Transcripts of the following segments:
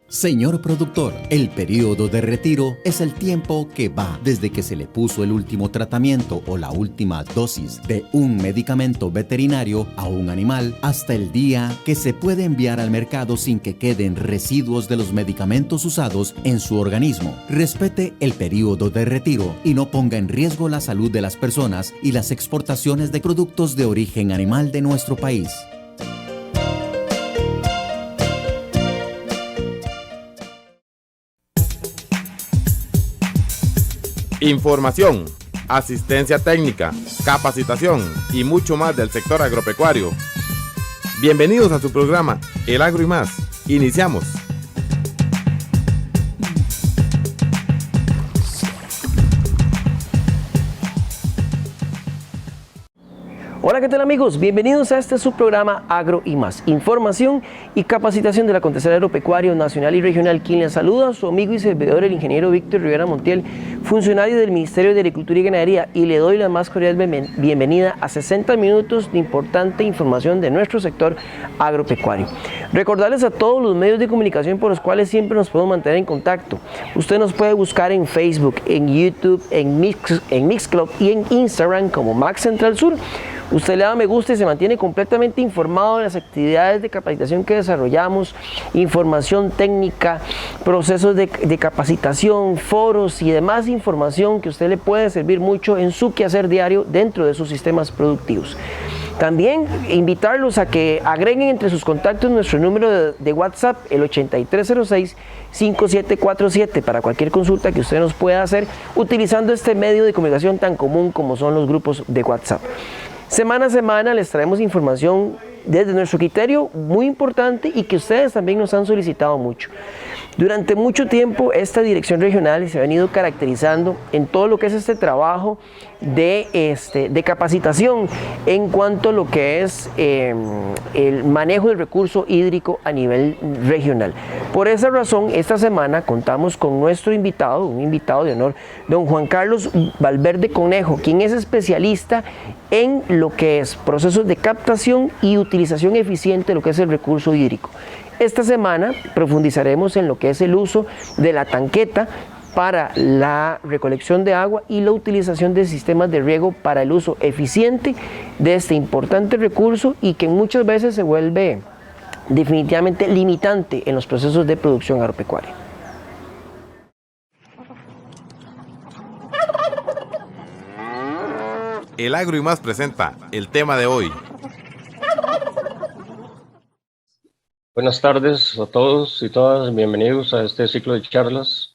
Señor productor, el periodo de retiro es el tiempo que va desde que se le puso el último tratamiento o la última dosis de un medicamento veterinario a un animal hasta el día que se puede enviar al mercado sin que queden residuos de los medicamentos usados en su organismo. Respete el periodo de retiro y no ponga en riesgo la salud de las personas y las exportaciones de productos de origen animal de nuestro país. Información, asistencia técnica, capacitación y mucho más del sector agropecuario. Bienvenidos a su programa El Agro y Más. Iniciamos. Hola, ¿qué tal amigos? Bienvenidos a este subprograma Agro y Más, información y capacitación del acontecer agropecuario nacional y regional. Quien les saluda, su amigo y servidor, el ingeniero Víctor Rivera Montiel, funcionario del Ministerio de Agricultura y Ganadería, y le doy la más cordial bienvenida a 60 minutos de importante información de nuestro sector agropecuario. Recordarles a todos los medios de comunicación por los cuales siempre nos podemos mantener en contacto. Usted nos puede buscar en Facebook, en YouTube, en Mixcloud y en Instagram como Max Central Sur. Usted le da me gusta y se mantiene completamente informado de las actividades de capacitación que desarrollamos, información técnica, procesos de capacitación, foros y demás información que a usted le puede servir mucho en su quehacer diario dentro de sus sistemas productivos. También invitarlos a que agreguen entre sus contactos nuestro número de WhatsApp, el 8306-5747, para cualquier consulta que usted nos pueda hacer utilizando este medio de comunicación tan común como son los grupos de WhatsApp. Semana a semana les traemos información desde nuestro criterio muy importante y que ustedes también nos han solicitado mucho. Durante mucho tiempo esta dirección regional se ha venido caracterizando en todo lo que es este trabajo de capacitación en cuanto a lo que es el manejo del recurso hídrico a nivel regional. Por esa razón, esta semana contamos con nuestro invitado, un invitado de honor, don Juan Carlos Valverde Conejo, quien es especialista en lo que es procesos de captación y utilización eficiente de lo que es el recurso hídrico. Esta semana profundizaremos en lo que es el uso de la tanqueta para la recolección de agua y la utilización de sistemas de riego para el uso eficiente de este importante recurso y que muchas veces se vuelve definitivamente limitante en los procesos de producción agropecuaria. El Agro y Más presenta el tema de hoy. Buenas tardes a todos y todas, bienvenidos a este ciclo de charlas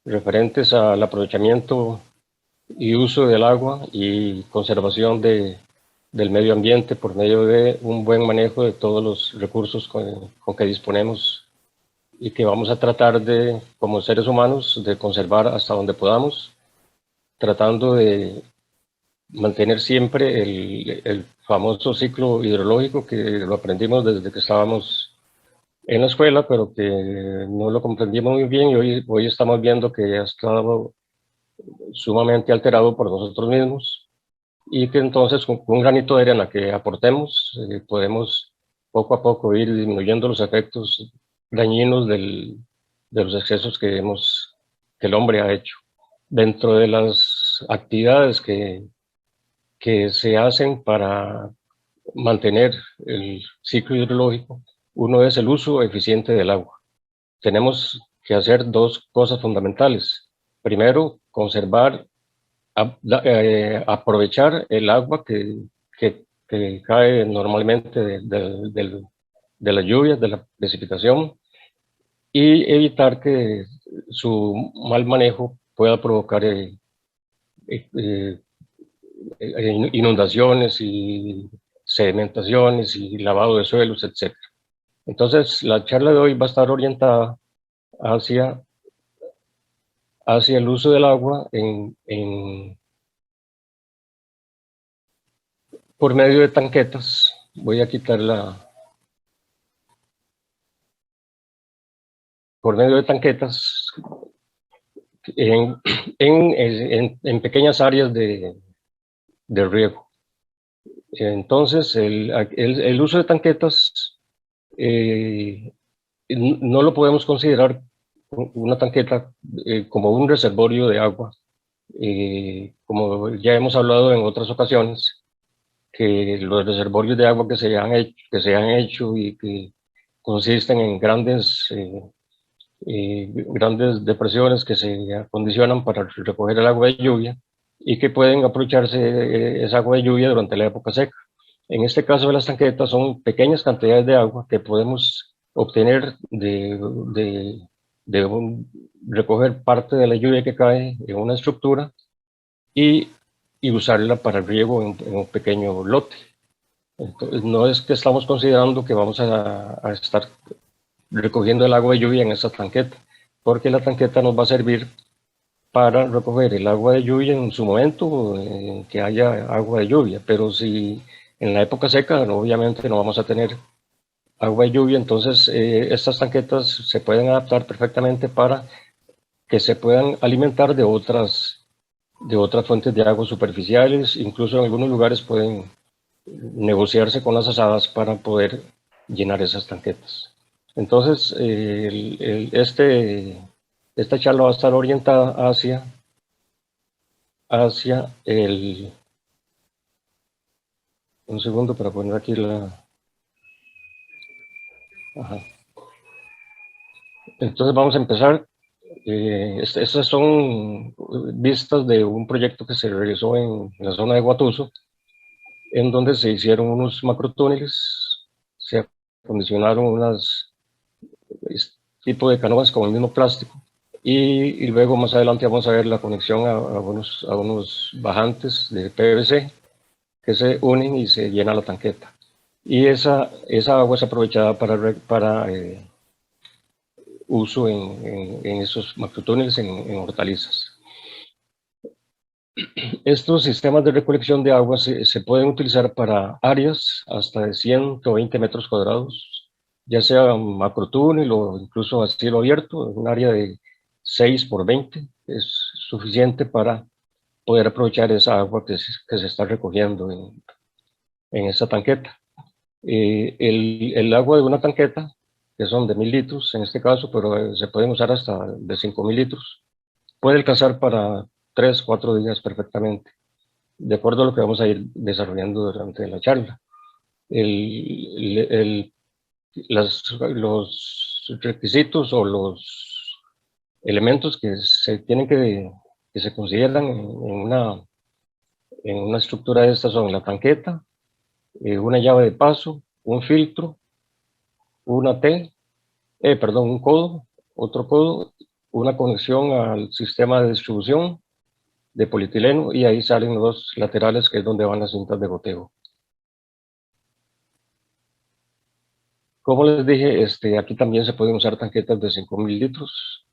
referentes al aprovechamiento y uso del agua y conservación del medio ambiente por medio de un buen manejo de todos los recursos con que disponemos y que vamos a tratar de, como seres humanos, de conservar hasta donde podamos, tratando de mantener siempre el famoso ciclo hidrológico que lo aprendimos desde que estábamos en la escuela, pero que no lo comprendíamos muy bien, y hoy estamos viendo que ha estado sumamente alterado por nosotros mismos, y que entonces con un granito de arena que aportemos podemos poco a poco ir disminuyendo los efectos dañinos de los excesos que el hombre ha hecho. Dentro de las actividades que se hacen para mantener el ciclo hidrológico, uno es el uso eficiente del agua. Tenemos que hacer dos cosas fundamentales. Primero, aprovechar el agua que cae normalmente de las lluvias, de la precipitación, y evitar que su mal manejo pueda provocar inundaciones y sedimentaciones y lavado de suelos, etc. Entonces, la charla de hoy va a estar orientada hacia el uso del agua por medio de tanquetas. Voy a quitar por medio de tanquetas en pequeñas áreas de riego. Entonces, el uso de tanquetas no lo podemos considerar una tanqueta como un reservorio de agua. Como ya hemos hablado en otras ocasiones, que los reservorios de agua que se han hecho y que consisten en grandes depresiones que se acondicionan para recoger el agua de lluvia y que pueden aprovecharse esa agua de lluvia durante la época seca. En este caso de las tanquetas son pequeñas cantidades de agua que podemos obtener de recoger parte de la lluvia que cae en una estructura y usarla para el riego en un pequeño lote. Entonces, no es que estamos considerando que vamos a estar recogiendo el agua de lluvia en esta tanqueta, porque la tanqueta nos va a servir para recoger el agua de lluvia en su momento en que haya agua de lluvia, pero si en la época seca obviamente no vamos a tener agua de lluvia, entonces estas tanquetas se pueden adaptar perfectamente para que se puedan alimentar de otras fuentes de agua superficiales, incluso en algunos lugares pueden negociarse con las asadas para poder llenar esas tanquetas. Entonces, esta charla va a estar orientada hacia el... Un segundo para poner aquí la... Ajá. Entonces vamos a empezar. Estas son vistas de un proyecto que se realizó en la zona de Guatuso, en donde se hicieron unos macrotúneles, se acondicionaron unas tipo de canoas con el mismo plástico, y luego más adelante vamos a ver la conexión a unos bajantes de PVC que se unen y se llena la tanqueta. Y esa agua es aprovechada para uso en esos macrotúneles en hortalizas. Estos sistemas de recolección de agua se pueden utilizar para áreas hasta de 120 metros cuadrados, ya sea macrotúnel o incluso a cielo abierto. Un área de 6 por 20 es suficiente para poder aprovechar esa agua que se está recogiendo en esa tanqueta. El agua de una tanqueta, que son de 1000 litros en este caso, pero se pueden usar hasta de 5000 litros, puede alcanzar para 3-4 días perfectamente, de acuerdo a lo que vamos a ir desarrollando durante la charla. Los requisitos o los elementos que se consideran en una estructura de esta son la tanqueta, una llave de paso, un filtro, un codo, otro codo, una conexión al sistema de distribución de polietileno, y ahí salen los laterales, que es donde van las cintas de goteo. Como les dije, aquí también se pueden usar tanquetas de 5000 litros,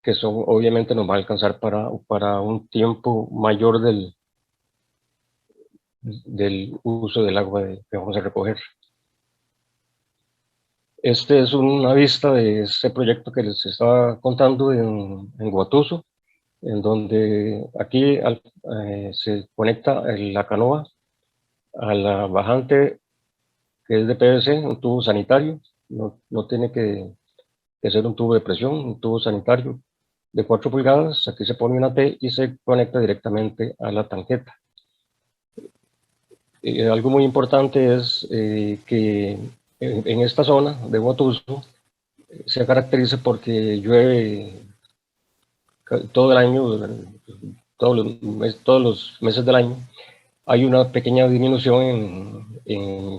que son, obviamente nos va a alcanzar para un tiempo mayor del uso del agua que vamos a recoger. Este es una vista de este proyecto que les estaba contando en Guatuso, en donde aquí se conecta la canoa a la bajante, que es de PVC, un tubo sanitario. No tiene que ser un tubo de presión, un tubo sanitario de 4 pulgadas. Aquí se pone una T y se conecta directamente a la tanqueta. Algo muy importante es que en esta zona de Guatuso se caracteriza porque llueve todo el año, todos los meses del año. Hay una pequeña disminución en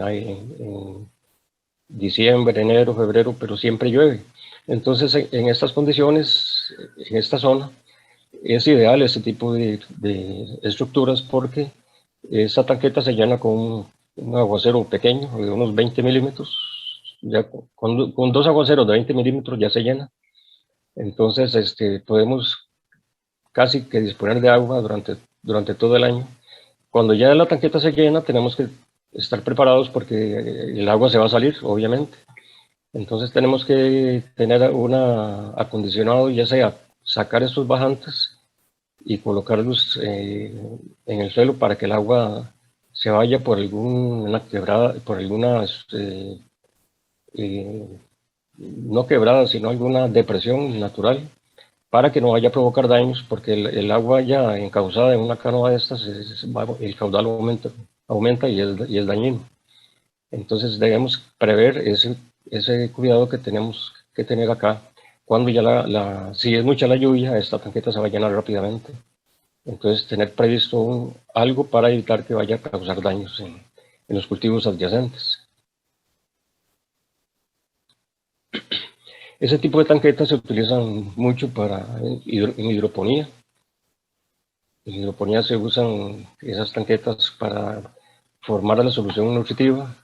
diciembre, enero, febrero, pero siempre llueve. Entonces, en estas condiciones, en esta zona, es ideal este tipo de estructuras, porque esa tanqueta se llena con un aguacero pequeño de unos 20 milímetros. Ya con 2 aguaceros de 20 milímetros ya se llena. Entonces, podemos casi que disponer de agua durante todo el año. Cuando ya la tanqueta se llena, tenemos que estar preparados porque el agua se va a salir, obviamente. Entonces tenemos que tener acondicionado, ya sea sacar estos bajantes y colocarlos en el suelo para que el agua se vaya por alguna quebrada, por alguna no quebrada, sino alguna depresión natural, para que no vaya a provocar daños, porque el agua ya encauzada en una canoa de estas, el caudal aumenta y es dañino. Entonces debemos prever ese cuidado que tenemos que tener acá. Cuando ya si es mucha la lluvia, esta tanqueta se va a llenar rápidamente. Entonces tener previsto algo para evitar que vaya a causar daños en los cultivos adyacentes. Ese tipo de tanquetas se utilizan mucho en hidroponía. En hidroponía se usan esas tanquetas para formar la solución nutritiva.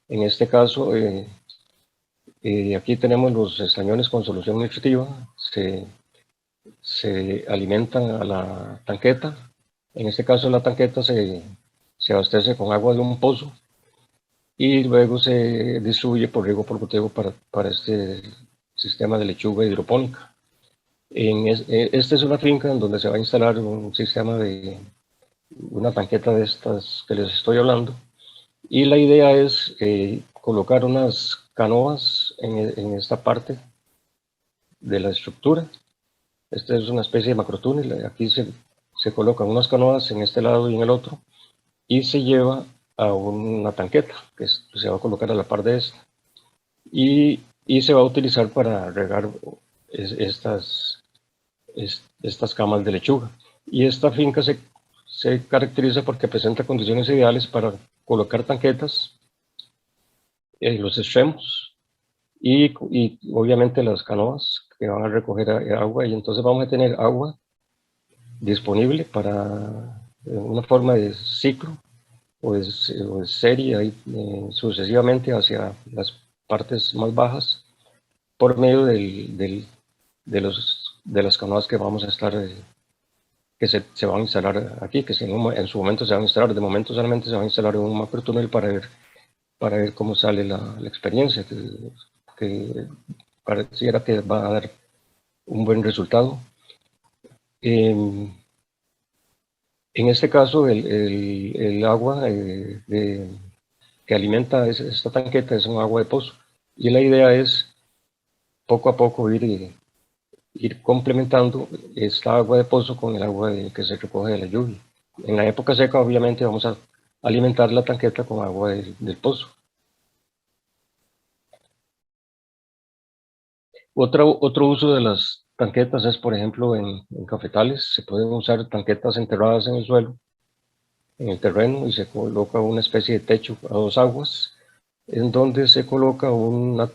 En este caso, aquí tenemos los estañones con solución nutritiva. Se alimentan a la tanqueta. En este caso, la tanqueta se abastece con agua de un pozo y luego se distribuye por riego por goteo para este sistema de lechuga hidropónica. Esta es una finca en donde se va a instalar un sistema de una tanqueta de estas que les estoy hablando, y la idea es colocar unas canoas en esta parte de la estructura. Esta es una especie de macrotúnel. Aquí se colocan unas canoas en este lado y en el otro, y se lleva a una tanqueta que se va a colocar a la par de esta, y se va a utilizar para regar estas camas de lechuga. Y esta finca se caracteriza porque presenta condiciones ideales para colocar tanquetas en los extremos y obviamente las canoas que van a recoger agua, y entonces vamos a tener agua disponible para una forma de ciclo o de serie ahí, sucesivamente hacia las partes más bajas por medio de las canoas que vamos a estar que se van a instalar aquí, que en su momento se van a instalar. De momento solamente se van a instalar en un macrotúnel para ver cómo sale la experiencia, que pareciera que va a dar un buen resultado. En este caso, el agua que alimenta esta tanqueta es un agua de pozo, y la idea es poco a poco ir complementando esta agua de pozo con el agua que se recoge de la lluvia. En la época seca, obviamente, vamos a alimentar la tanqueta con agua del pozo. Otro uso de las tanquetas es, por ejemplo, en cafetales. Se pueden usar tanquetas enterradas en el suelo, en el terreno, y se coloca una especie de techo a dos aguas, en donde se coloca una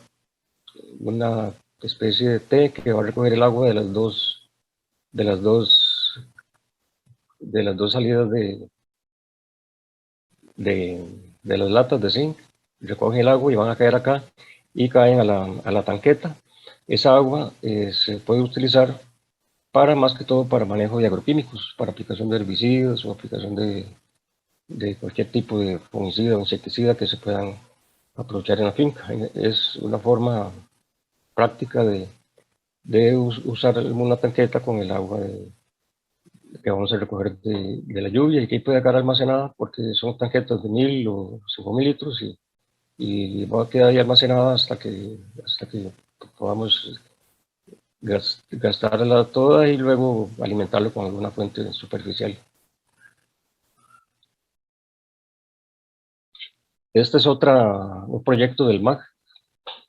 especie de T que va a recoger el agua de las dos salidas de las latas de zinc. Recogen el agua y van a caer acá y caen a la tanqueta. Esa agua se puede utilizar más que todo para manejo de agroquímicos, para aplicación de herbicidas o aplicación de cualquier tipo de fungicida o insecticida que se puedan aprovechar en la finca. Es una forma práctica de usar una tanqueta con el agua que vamos a recoger de la lluvia, y que puede quedar almacenada porque son tanquetas de 1000 o 5000 litros, y va a quedar ahí almacenada hasta que podamos gastarla toda y luego alimentarlo con alguna fuente superficial. Este es un proyecto del MAG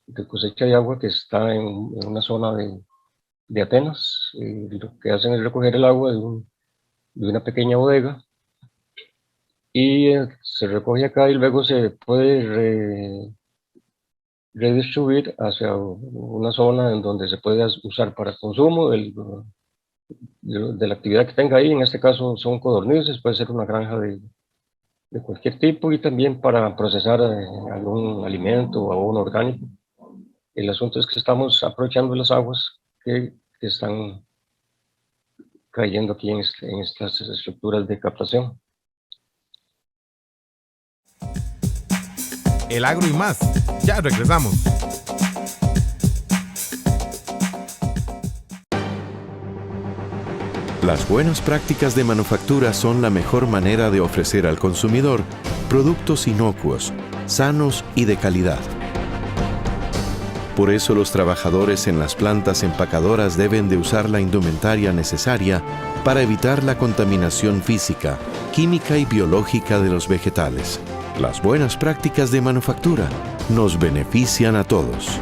de cosecha de agua que está en una zona de Atenas. Lo que hacen es recoger el agua de una pequeña bodega, y se recoge acá y luego se puede redistribuir hacia una zona en donde se puede usar para consumo de la actividad que tenga ahí. En este caso son codornices, puede ser una granja de cualquier tipo, y también para procesar algún alimento o abono orgánico. El asunto es que estamos aprovechando las aguas que están cayendo aquí en estas estructuras de captación. El agro y más. Ya regresamos. Las buenas prácticas de manufactura son la mejor manera de ofrecer al consumidor productos inocuos, sanos y de calidad. Por eso los trabajadores en las plantas empacadoras deben de usar la indumentaria necesaria para evitar la contaminación física, química y biológica de los vegetales. Las buenas prácticas de manufactura nos benefician a todos.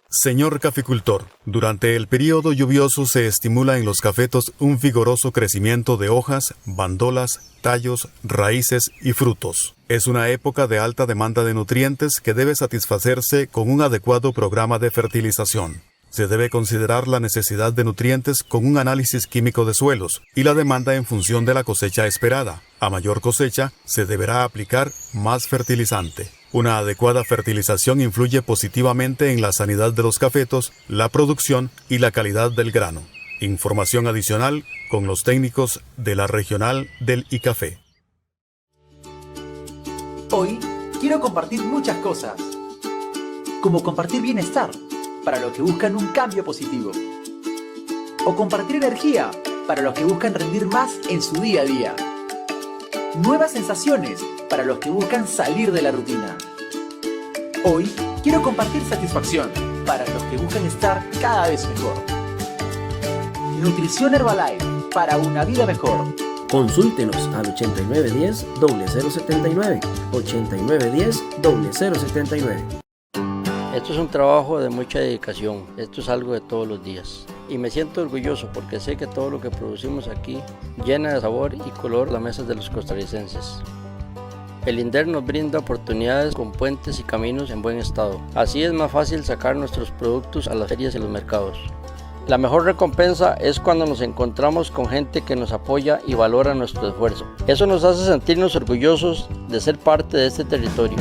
Señor caficultor, durante el periodo lluvioso se estimula en los cafetos un vigoroso crecimiento de hojas, bandolas, tallos, raíces y frutos. Es una época de alta demanda de nutrientes que debe satisfacerse con un adecuado programa de fertilización. Se debe considerar la necesidad de nutrientes con un análisis químico de suelos y la demanda en función de la cosecha esperada. A mayor cosecha, se deberá aplicar más fertilizante. Una adecuada fertilización influye positivamente en la sanidad de los cafetos, la producción y la calidad del grano. Información adicional con los técnicos de la regional del ICAFE. Hoy quiero compartir muchas cosas, como compartir bienestar, para los que buscan un cambio positivo, o compartir energía, para los que buscan rendir más en su día a día. Nuevas sensaciones, para los que buscan salir de la rutina. Hoy quiero compartir satisfacción, para los que buscan estar cada vez mejor. Nutrición Herbalife, para una vida mejor. Consúltenos al 8910-0079, 8910-0079. Esto es un trabajo de mucha dedicación, esto es algo de todos los días. Y me siento orgulloso porque sé que todo lo que producimos aquí llena de sabor y color las mesas de los costarricenses. El INDER nos brinda oportunidades con puentes y caminos en buen estado. Así es más fácil sacar nuestros productos a las ferias y los mercados. La mejor recompensa es cuando nos encontramos con gente que nos apoya y valora nuestro esfuerzo. Eso nos hace sentirnos orgullosos de ser parte de este territorio.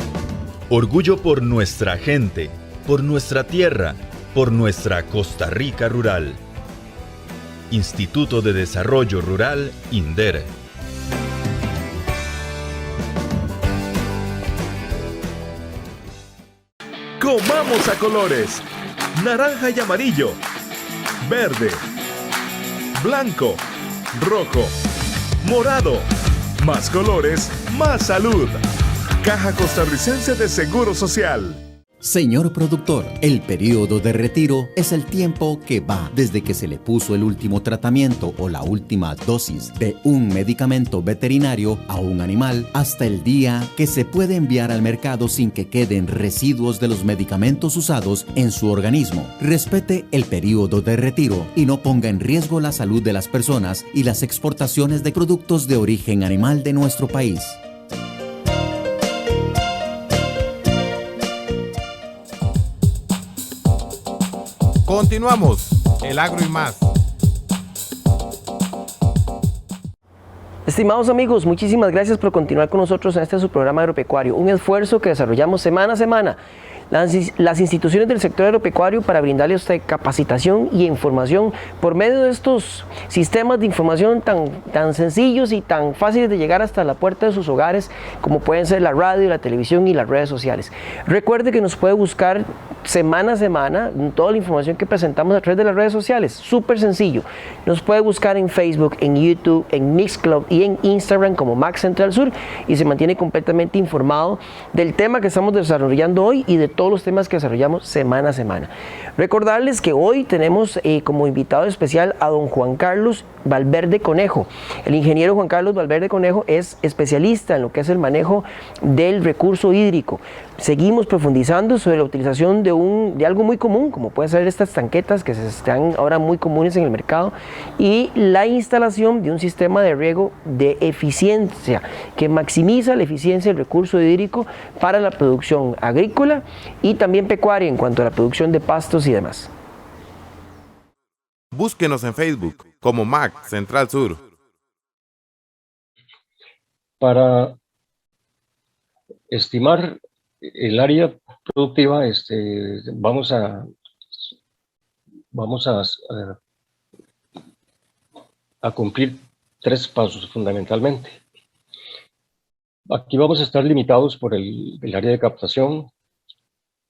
Orgullo por nuestra gente, por nuestra tierra, por nuestra Costa Rica rural. Instituto de Desarrollo Rural, INDER. Comamos a colores. Naranja y amarillo. Verde. Blanco. Rojo. Morado. Más colores, más salud. Caja Costarricense de Seguro Social. Señor productor, el periodo de retiro es el tiempo que va desde que se le puso el último tratamiento o la última dosis de un medicamento veterinario a un animal hasta el día que se puede enviar al mercado sin que queden residuos de los medicamentos usados en su organismo. Respete el periodo de retiro y no ponga en riesgo la salud de las personas y las exportaciones de productos de origen animal de nuestro país. Continuamos, el agro y más. Estimados amigos, muchísimas gracias por continuar con nosotros en este su programa agropecuario, un esfuerzo que desarrollamos semana a semana las instituciones del sector agropecuario para brindarle a usted capacitación y información por medio de estos sistemas de información tan sencillos y tan fáciles de llegar hasta la puerta de sus hogares, como pueden ser la radio, la televisión y las redes sociales. Recuerde que nos puede buscar semana a semana toda la información que presentamos a través de las redes sociales, súper sencillo. Nos puede buscar en Facebook, en YouTube, en Mixcloud y en Instagram como Max Central Sur y se mantiene completamente informado del tema que estamos desarrollando hoy y de todos los temas que desarrollamos semana a semana. Recordarles que hoy tenemos como invitado especial a don Juan Carlos Valverde Conejo. El ingeniero Juan Carlos Valverde Conejo es especialista en lo que es el manejo del recurso hídrico. Seguimos profundizando sobre la utilización de algo muy común, como pueden ser estas tanquetas que están ahora muy comunes en el mercado, y la instalación de un sistema de riego de eficiencia que maximiza la eficiencia del recurso hídrico para la producción agrícola y también pecuaria en cuanto a la producción de pastos y demás. Búsquenos en Facebook como MAC Central Sur. Para estimar el área productiva, vamos a cumplir 3 pasos fundamentalmente. Aquí vamos a estar limitados por el área de captación,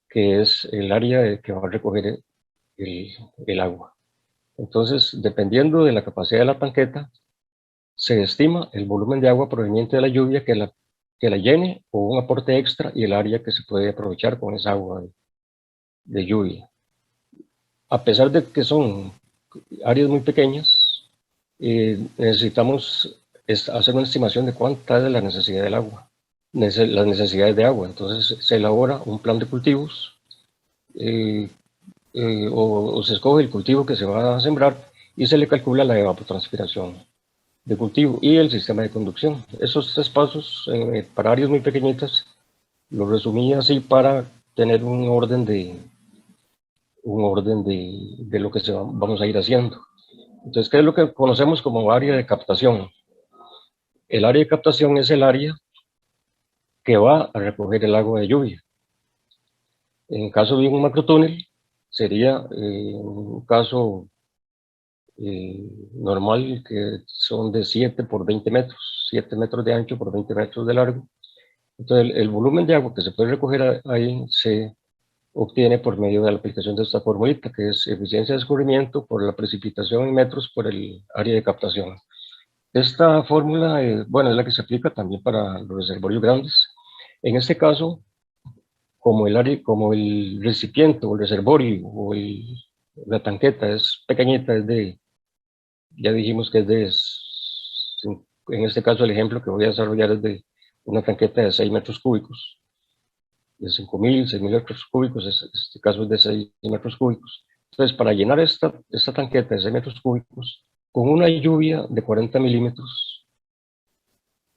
que es el área que va a recoger el agua. Entonces, dependiendo de la capacidad de la tanqueta, se estima el volumen de agua proveniente de la lluvia que la que la llene o un aporte extra y el área que se puede aprovechar con esa agua de lluvia. A pesar de que son áreas muy pequeñas, necesitamos hacer una estimación de cuánta es la necesidad del agua, las necesidades de agua. Entonces se elabora un plan de cultivos o se escoge el cultivo que se va a sembrar y se le calcula la evapotranspiración de cultivo y el sistema de conducción. Esos 3 pasos para áreas muy pequeñitas lo resumí así para tener un orden de lo que vamos a ir haciendo. Entonces, ¿qué es lo que conocemos como área de captación? El área de captación es el área que va a recoger el agua de lluvia. En caso de un macrotúnel, sería un caso normal, que son de 7 por 20 metros, 7 metros de ancho por 20 metros de largo. Entonces, el volumen de agua que se puede recoger ahí se obtiene por medio de la aplicación de esta formulita, que es eficiencia de escurrimiento por la precipitación en metros por el área de captación. Esta fórmula, bueno, es la que se aplica también para los reservorios grandes. En este caso, como el recipiente o el reservorio o la tanqueta es pequeñita, ya dijimos que en este caso el ejemplo que voy a desarrollar es de una tanqueta de 6 metros cúbicos, de 5.000, 6.000 metros cúbicos, este caso es de 6 metros cúbicos. Entonces, para llenar esta tanqueta de 6 metros cúbicos, con una lluvia de 40 milímetros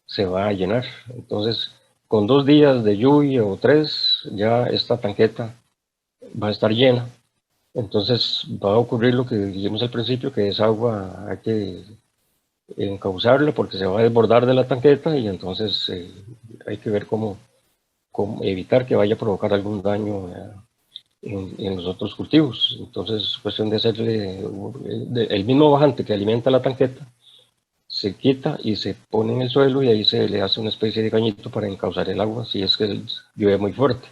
se va a llenar. Entonces, con 2 días de lluvia o 3, ya esta tanqueta va a estar llena. Entonces va a ocurrir lo que dijimos al principio, que esa agua hay que encauzarla porque se va a desbordar de la tanqueta y entonces hay que ver cómo evitar que vaya a provocar algún daño en los otros cultivos. Entonces es cuestión de hacerle el mismo bajante que alimenta la tanqueta, se quita y se pone en el suelo y ahí se le hace una especie de cañito para encauzar el agua si es que llueve muy fuerte.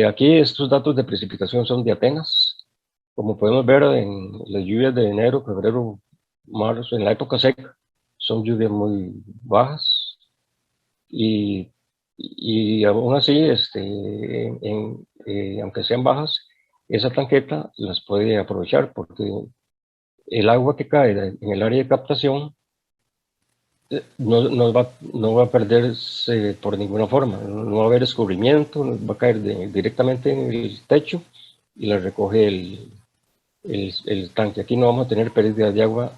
Aquí estos datos de precipitación son de Atenas. Como podemos ver en las lluvias de enero, febrero, marzo, en la época seca, son lluvias muy bajas y aún así, aunque sean bajas, esa tanqueta las puede aprovechar porque el agua que cae en el área de captación no va a perderse por ninguna forma, no va a haber escurrimiento, va a caer directamente en el techo y la recoge el tanque. Aquí no vamos a tener pérdida de agua,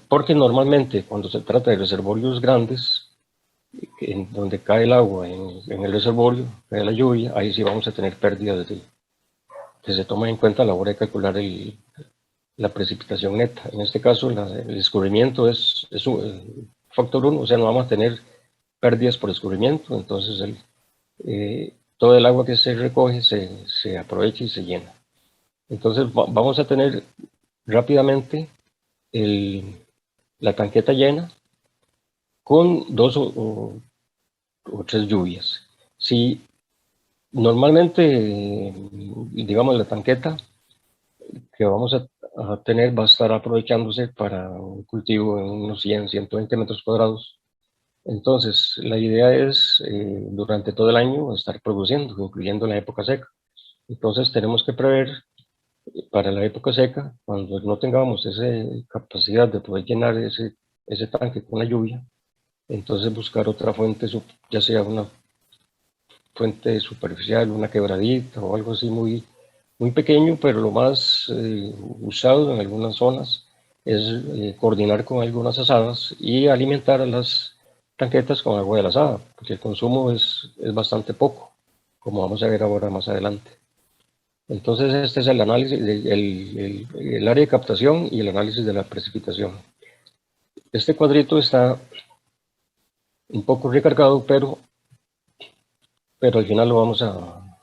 porque normalmente cuando se trata de reservorios grandes, en donde cae el agua en el reservorio, cae la lluvia, ahí sí vamos a tener pérdidas que se toma en cuenta a la hora de calcular la precipitación neta. En este caso, el escurrimiento es un factor 1, o sea, no vamos a tener pérdidas por escurrimiento, entonces todo el agua que se recoge se aprovecha y se llena. Entonces vamos a tener rápidamente la tanqueta llena con 2 o 3 lluvias. Si normalmente, digamos, la tanqueta que vamos a tener va a estar aprovechándose para un cultivo en unos 100, 120 metros cuadrados. Entonces, la idea es durante todo el año estar produciendo, incluyendo la época seca. Entonces, tenemos que prever para la época seca, cuando no tengamos esa capacidad de poder llenar ese tanque con la lluvia, entonces buscar otra fuente, ya sea una fuente superficial, una quebradita o algo así muy pequeño, pero lo más usado en algunas zonas es coordinar con algunas asadas y alimentar a las tanquetas con agua de la asada, porque el consumo es bastante poco, como vamos a ver ahora más adelante. Entonces este es el análisis, el área de captación y el análisis de la precipitación. Este cuadrito está un poco recargado, pero al final lo vamos a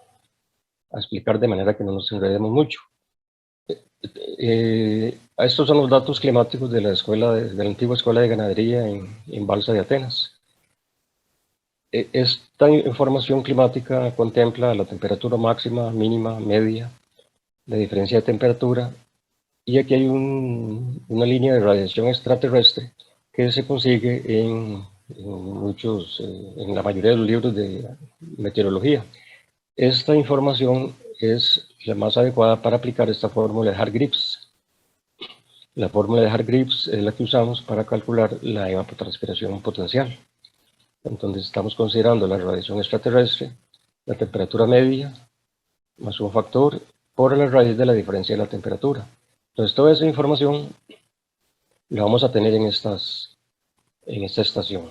explicar de manera que no nos enredemos mucho. Estos son los datos climáticos de la antigua escuela de ganadería en Balsa de Atenas. Esta información climática contempla la temperatura máxima, mínima, media, la diferencia de temperatura, y aquí hay una línea de radiación extraterrestre que se consigue en en la mayoría de los libros de meteorología. Esta información es la más adecuada para aplicar esta fórmula de Hargreaves. La fórmula de Hargreaves es la que usamos para calcular la evapotranspiración potencial. Entonces estamos considerando la radiación extraterrestre, la temperatura media, más un factor por la raíz de la diferencia de la temperatura. Entonces toda esa información la vamos a tener en esta estación.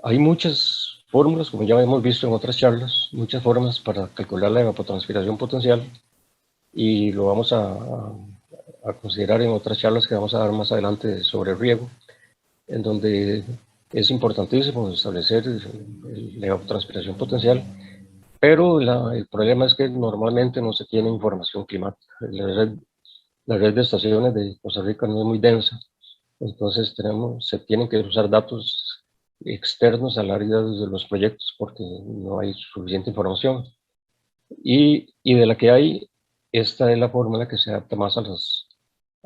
Hay muchas fórmulas, como ya hemos visto en otras charlas, muchas formas para calcular la evapotranspiración potencial, y lo vamos a considerar en otras charlas que vamos a dar más adelante sobre riego, en donde es importantísimo establecer la evapotranspiración potencial, pero el problema es que normalmente no se tiene información climática. La red de estaciones de Costa Rica no es muy densa, entonces se tienen que usar datos externos al área de los proyectos porque no hay suficiente información. Y de la que hay, esta es la fórmula que se adapta más a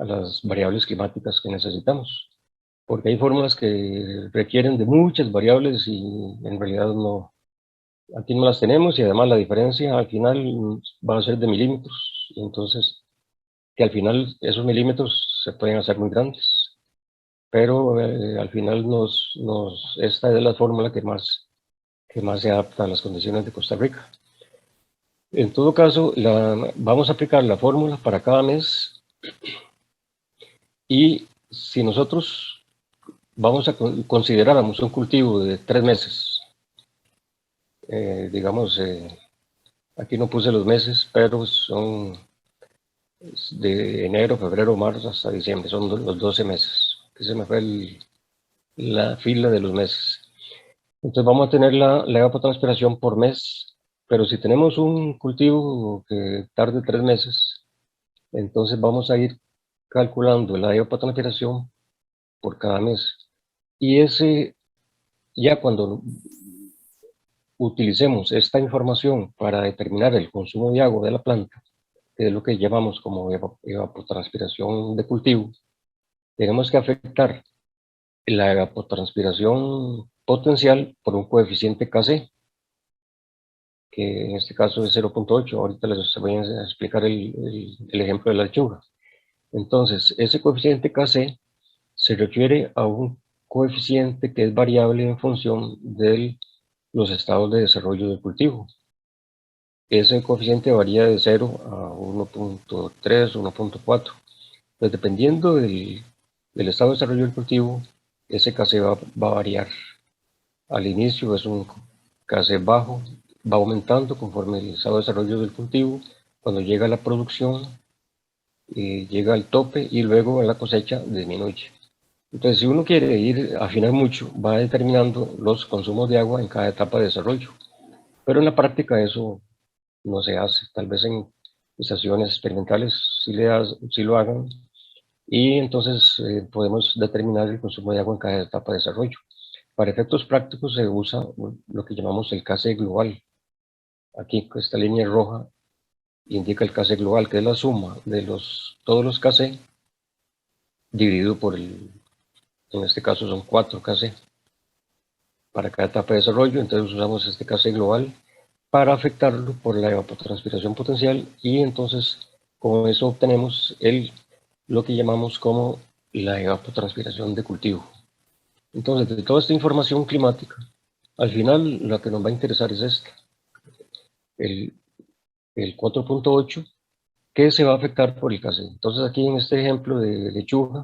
las variables climáticas que necesitamos, porque hay fórmulas que requieren de muchas variables y en realidad no, aquí no las tenemos, y además la diferencia al final va a ser de milímetros, y entonces que al final esos milímetros se pueden hacer muy grandes, pero al final esta es la fórmula que más se adapta a las condiciones de Costa Rica. En todo caso, vamos a aplicar la fórmula para cada mes, y si nosotros consideráramos un cultivo de 3 meses, digamos, aquí no puse los meses, pero son de enero, febrero, marzo hasta diciembre, son los 12 meses, que se me fue la fila de los meses. Entonces vamos a tener la evapotranspiración por mes, pero si tenemos un cultivo que tarde 3 meses, entonces vamos a ir calculando la evapotranspiración por cada mes. Y ya cuando utilicemos esta información para determinar el consumo de agua de la planta, que es lo que llamamos como evapotranspiración de cultivo, tenemos que afectar la evapotranspiración potencial por un coeficiente Kc, que en este caso es 0.8. Ahorita les voy a explicar el ejemplo de la lechuga. Entonces, ese coeficiente Kc se refiere a un coeficiente que es variable en función de los estados de desarrollo del cultivo. Ese coeficiente varía de 0 a 1.3, 1.4. Pues dependiendo del estado de desarrollo del cultivo, ese Kc va a variar. Al inicio es un Kc bajo, va aumentando conforme el estado de desarrollo del cultivo. Cuando llega a la producción, llega al tope, y luego en la cosecha disminuye. Entonces, si uno quiere afinar mucho, va determinando los consumos de agua en cada etapa de desarrollo. Pero en la práctica eso no se hace. Tal vez en estaciones experimentales sí lo hagan, y entonces podemos determinar el consumo de agua en cada etapa de desarrollo. Para efectos prácticos se usa lo que llamamos el Kc global. Aquí esta línea roja indica el Kc global, que es la suma de todos los Kc dividido por en este caso son 4 Kc para cada etapa de desarrollo. Entonces usamos este Kc global para afectarlo por la evapotranspiración potencial, y entonces con eso obtenemos lo que llamamos como la evapotranspiración de cultivo. Entonces, de toda esta información climática, al final la que nos va a interesar es esta, el 4.8, que se va a afectar por el Kc. Entonces aquí en este ejemplo de lechuga,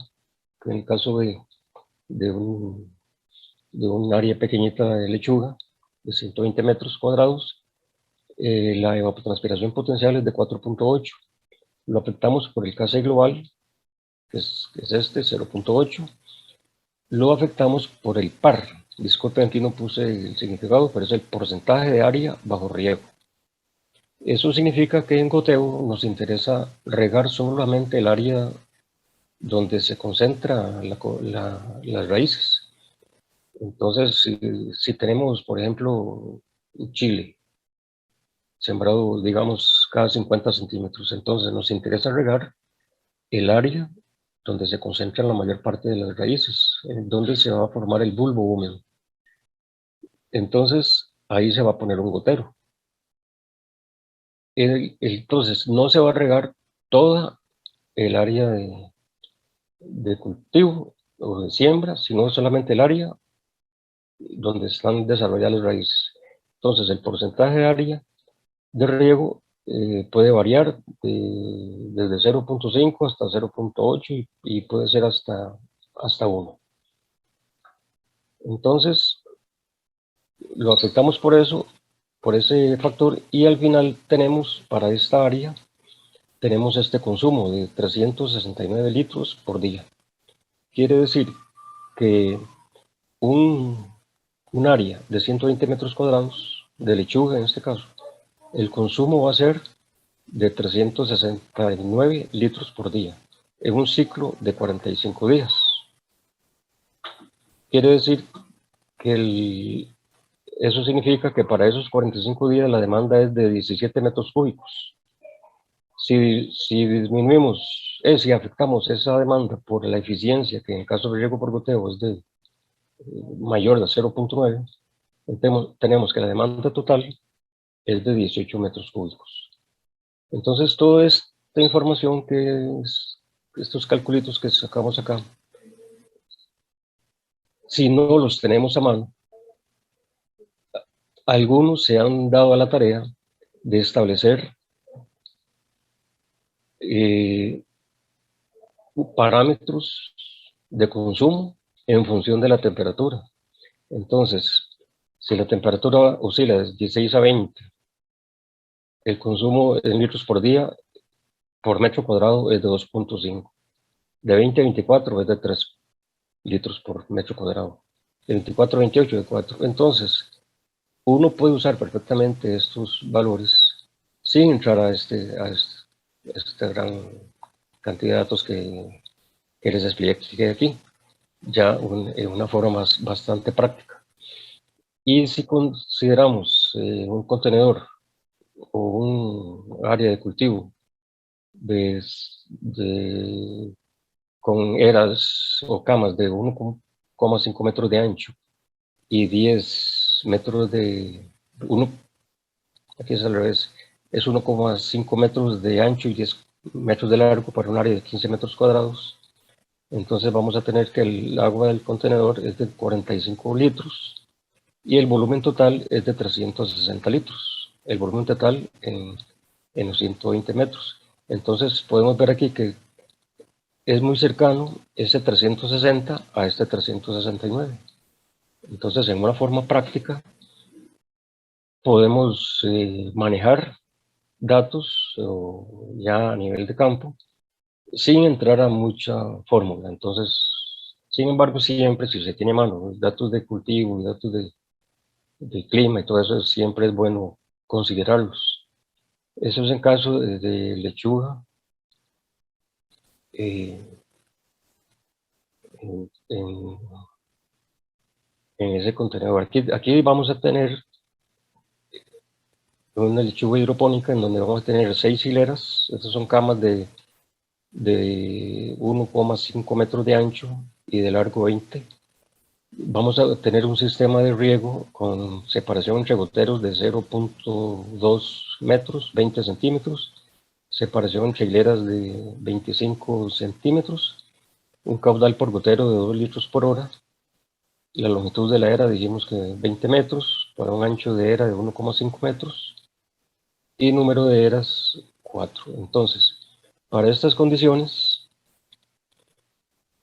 en el caso de un área pequeñita de lechuga, de 120 metros cuadrados, la evapotranspiración potencial es de 4.8. Lo afectamos por el Kc global, que es este, 0.8. Lo afectamos por el par. Disculpen, aquí no puse el significado, pero es el porcentaje de área bajo riego. Eso significa que en goteo nos interesa regar solamente el área donde se concentra las raíces. Entonces, si tenemos, por ejemplo, chile sembrado, digamos, cada 50 centímetros, entonces nos interesa regar el área donde se concentra la mayor parte de las raíces, donde se va a formar el bulbo húmedo. Entonces ahí se va a poner un gotero. Entonces no se va a regar toda el área de cultivo o de siembra, sino solamente el área donde están desarrolladas las raíces. Entonces el porcentaje de área de riego puede variar desde 0.5 hasta 0.8 y puede ser hasta 1. Entonces lo afectamos por eso, por ese factor, y al final tenemos para esta área, tenemos este consumo de 369 litros por día. Quiere decir que un área de 120 metros cuadrados, de lechuga en este caso, el consumo va a ser de 369 litros por día, en un ciclo de 45 días. Quiere decir que eso significa que para esos 45 días la demanda es de 17 metros cúbicos. Si disminuimos, si afectamos esa demanda por la eficiencia, que en el caso de riego por goteo es de mayor de 0.9, tenemos que la demanda total es de 18 metros cúbicos. Entonces, toda esta información estos calculitos que sacamos acá, si no los tenemos a mano, algunos se han dado a la tarea de establecer parámetros de consumo en función de la temperatura. Entonces, si la temperatura oscila de 16 a 20, el consumo en litros por día por metro cuadrado es de 2.5. De 20 a 24 es de 3 litros por metro cuadrado. De 24 a 28 de 4. Entonces, uno puede usar perfectamente estos valores sin entrar a esta gran cantidad de datos que les expliqué aquí, ya en una forma bastante práctica. Y si consideramos un contenedor o un área de cultivo con eras o camas de 1,5 metros de ancho y 10 metros aquí es al revés, es 1,5 metros de ancho y 10 metros de largo para un área de 15 metros cuadrados. Entonces vamos a tener que el agua del contenedor es de 45 litros y el volumen total es de 360 litros. El volumen total en los 120 metros. Entonces podemos ver aquí que es muy cercano ese 360 a este 369. Entonces, en una forma práctica, podemos manejar datos ya a nivel de campo sin entrar a mucha fórmula. Entonces, sin embargo, siempre si se tiene a mano datos de cultivo y datos de clima y todo eso, siempre es bueno considerarlos. Eso es en caso de lechuga, en ese contenedor. Aquí vamos a tener una lechuga hidropónica en donde vamos a tener 6 hileras. Estas son camas de 1,5 metros de ancho y de largo 20. Vamos a tener un sistema de riego con separación entre goteros de 0.2 metros, 20 centímetros, separación entre hileras de 25 centímetros, un caudal por gotero de 2 litros por hora. La longitud de la era dijimos que 20 metros, para un ancho de era de 1,5 metros y número de eras 4. Entonces, para estas condiciones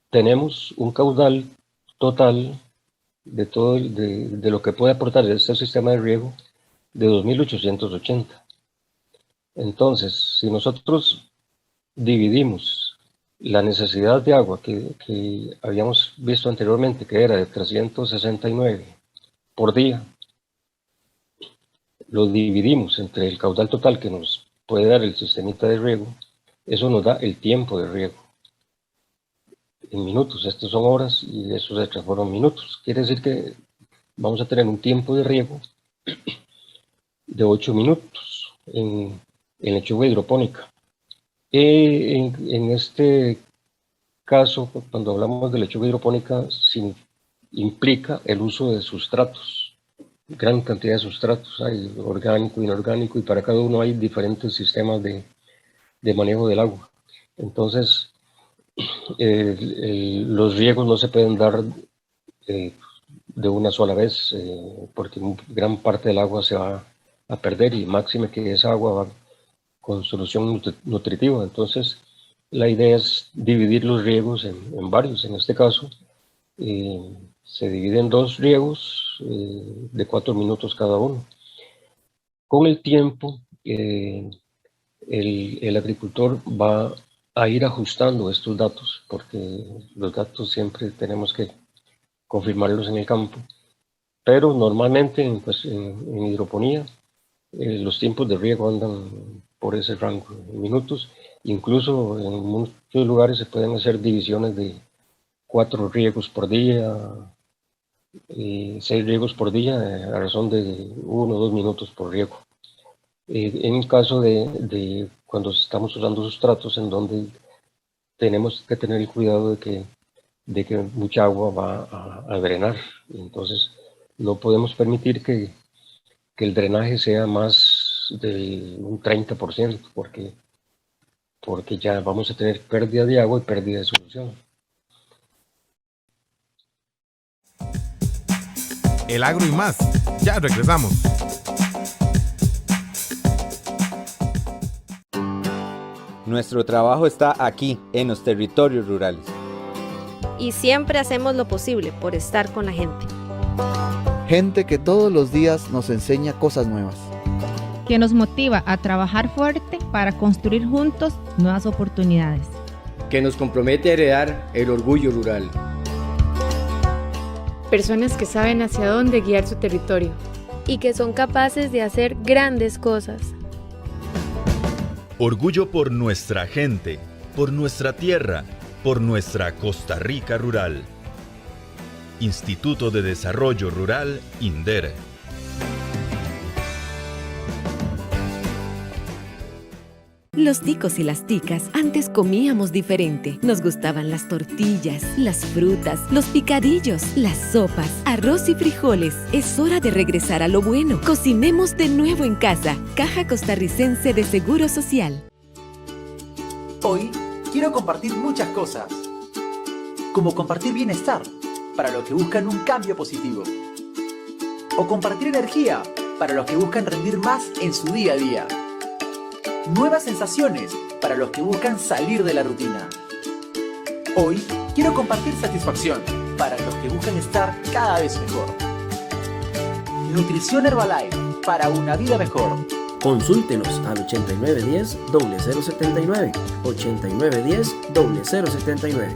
tenemos un caudal total de todo de lo que puede aportar este sistema de riego de 2.880. Entonces, si nosotros dividimos la necesidad de agua que habíamos visto anteriormente, que era de 369 por día, lo dividimos entre el caudal total que nos puede dar el sistemita de riego, eso nos da el tiempo de riego en minutos. Estos son horas y eso se transforma en minutos. Quiere decir que vamos a tener un tiempo de riego de 8 minutos en lechuga hidropónica. En este caso, cuando hablamos de lechuga hidropónica, implica el uso de sustratos. gran cantidad de sustratos, hay orgánico, inorgánico, y para cada uno hay diferentes sistemas de manejo del agua. Entonces, los riegos no se pueden dar de una sola vez, porque gran parte del agua se va a perder, y máxime que esa agua va con solución nutritiva. Entonces, la idea es dividir los riegos en varios. En este caso, se dividen 2 riegos de 4 minutos cada uno. Con el tiempo, el agricultor va a ir ajustando estos datos, porque los datos siempre tenemos que confirmarlos en el campo. Pero normalmente en hidroponía, los tiempos de riego andan por ese rango de minutos. Incluso en muchos lugares se pueden hacer divisiones de 4 riegos por día, 6 riegos por día, a razón de 1 o 2 minutos por riego. En el caso de cuando estamos usando sustratos en donde tenemos que tener el cuidado de que mucha agua va a drenar. Entonces no podemos permitir que el drenaje sea más de un 30%, porque ya vamos a tener pérdida de agua y pérdida de solución. El agro y más. Ya regresamos. Nuestro trabajo está aquí, en los territorios rurales. Y siempre hacemos lo posible por estar con la gente. Gente que todos los días nos enseña cosas nuevas. Que nos motiva a trabajar fuerte para construir juntos nuevas oportunidades. Que nos compromete a heredar el orgullo rural. Personas que saben hacia dónde guiar su territorio. Y que son capaces de hacer grandes cosas. Orgullo por nuestra gente, por nuestra tierra, por nuestra Costa Rica rural. Instituto de Desarrollo Rural, INDER. Los ticos y las ticas antes comíamos diferente. Nos gustaban las tortillas, las frutas, los picadillos, las sopas, arroz y frijoles. Es hora de regresar a lo bueno. Cocinemos de nuevo en casa. Caja Costarricense de Seguro Social. Hoy quiero compartir muchas cosas. Como compartir bienestar, para los que buscan un cambio positivo. O compartir energía, para los que buscan rendir más en su día a día. Nuevas sensaciones para los que buscan salir de la rutina. Hoy quiero compartir satisfacción para los que buscan estar cada vez mejor. Nutrición Herbalife para una vida mejor. Consúltenos al 8910-0079. 8910-0079.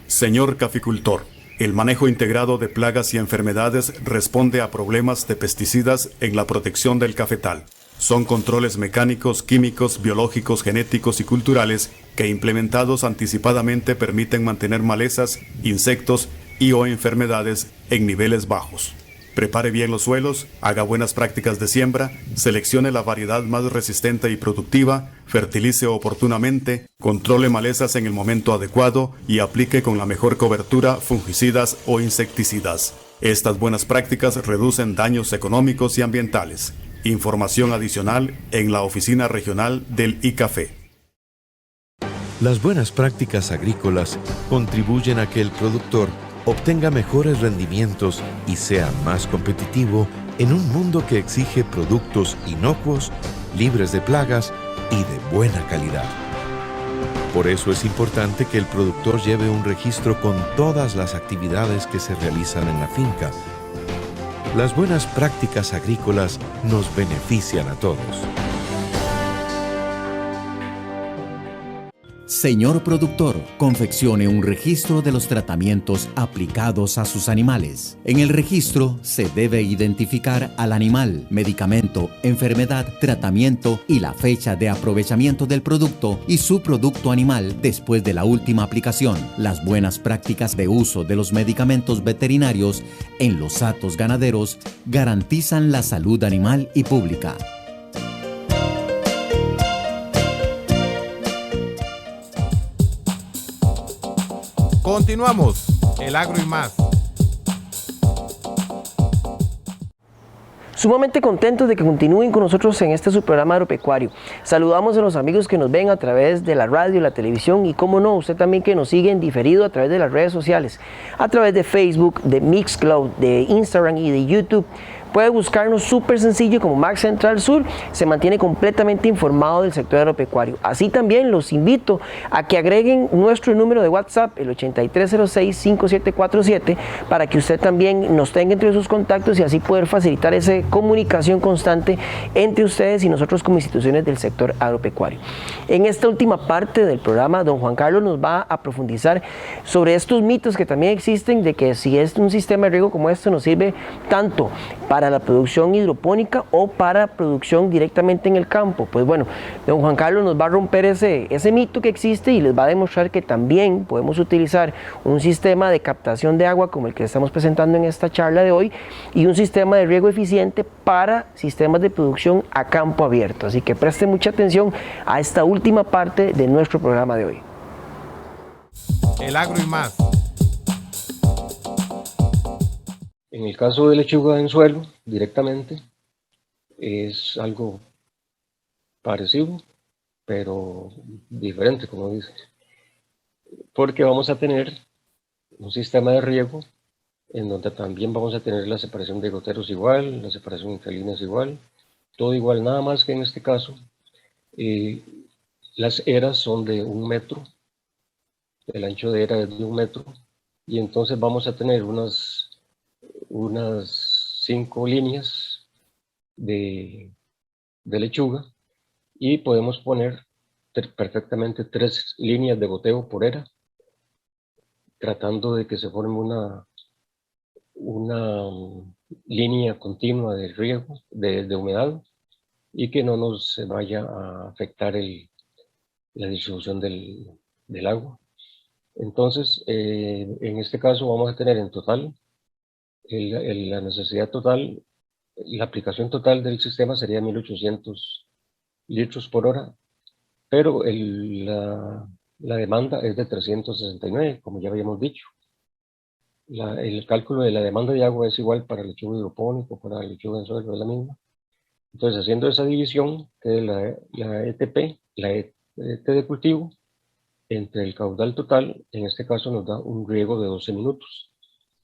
Señor caficultor, el manejo integrado de plagas y enfermedades responde a problemas de pesticidas en la protección del cafetal. Son controles mecánicos, químicos, biológicos, genéticos y culturales que implementados anticipadamente permiten mantener malezas, insectos y o enfermedades en niveles bajos. Prepare bien los suelos, haga buenas prácticas de siembra, seleccione la variedad más resistente y productiva, fertilice oportunamente, controle malezas en el momento adecuado y aplique con la mejor cobertura fungicidas o insecticidas. Estas buenas prácticas reducen daños económicos y ambientales. Información adicional en la oficina regional del ICAFE. Las buenas prácticas agrícolas contribuyen a que el productor obtenga mejores rendimientos y sea más competitivo en un mundo que exige productos inocuos, libres de plagas y de buena calidad. Por eso es importante que el productor lleve un registro con todas las actividades que se realizan en la finca. Las buenas prácticas agrícolas nos benefician a todos. Señor productor, confeccione un registro de los tratamientos aplicados a sus animales. En el registro se debe identificar al animal, medicamento, enfermedad, tratamiento y la fecha de aprovechamiento del producto y su producto animal después de la última aplicación. Las buenas prácticas de uso de los medicamentos veterinarios en los hatos ganaderos garantizan la salud animal y pública. Continuamos, el agro y más. Sumamente contentos de que continúen con nosotros en este su programa agropecuario. Saludamos a los amigos que nos ven a través de la radio, la televisión y, como no, usted también que nos sigue en diferido a través de las redes sociales, a través de Facebook, de Mixcloud, de Instagram y de YouTube. Puede buscarnos súper sencillo como Max Central Sur, se mantiene completamente informado del sector agropecuario. Así también los invito a que agreguen nuestro número de WhatsApp, el 8306-5747, para que usted también nos tenga entre sus contactos y así poder facilitar esa comunicación constante entre ustedes y nosotros como instituciones del sector agropecuario. En esta última parte del programa, don Juan Carlos nos va a profundizar sobre estos mitos que también existen de que si es un sistema de riego como este nos sirve tanto para la producción hidropónica o para producción directamente en el campo. Pues bueno, don Juan Carlos nos va a romper ese mito que existe y les va a demostrar que también podemos utilizar un sistema de captación de agua como el que estamos presentando en esta charla de hoy y un sistema de riego eficiente para sistemas de producción a campo abierto. Así que preste mucha atención a esta última parte de nuestro programa de hoy. El agro y más. En el caso de lechuga en suelo, directamente, es algo parecido, pero diferente, como dice. Porque vamos a tener un sistema de riego en donde también vamos a tener la separación de goteros igual, la separación entre líneas igual, todo igual, nada más que en este caso las eras son de 1 metro, el ancho de era es de 1 metro, y entonces vamos a tener unas 5 líneas de lechuga y podemos poner perfectamente 3 líneas de goteo por era, tratando de que se forme una línea continua de riego, de humedad, y que no nos vaya a afectar la distribución del agua. Entonces, en este caso vamos a tener en total la necesidad total, la aplicación total del sistema sería 1800 litros por hora, pero la demanda es de 369, como ya habíamos dicho. El cálculo de la demanda de agua es igual para el lechuga hidropónico, para el lechuga en suelo, es la misma. Entonces, haciendo esa división, que la ETP, la ET de cultivo, entre el caudal total, en este caso nos da un riego de 12 minutos.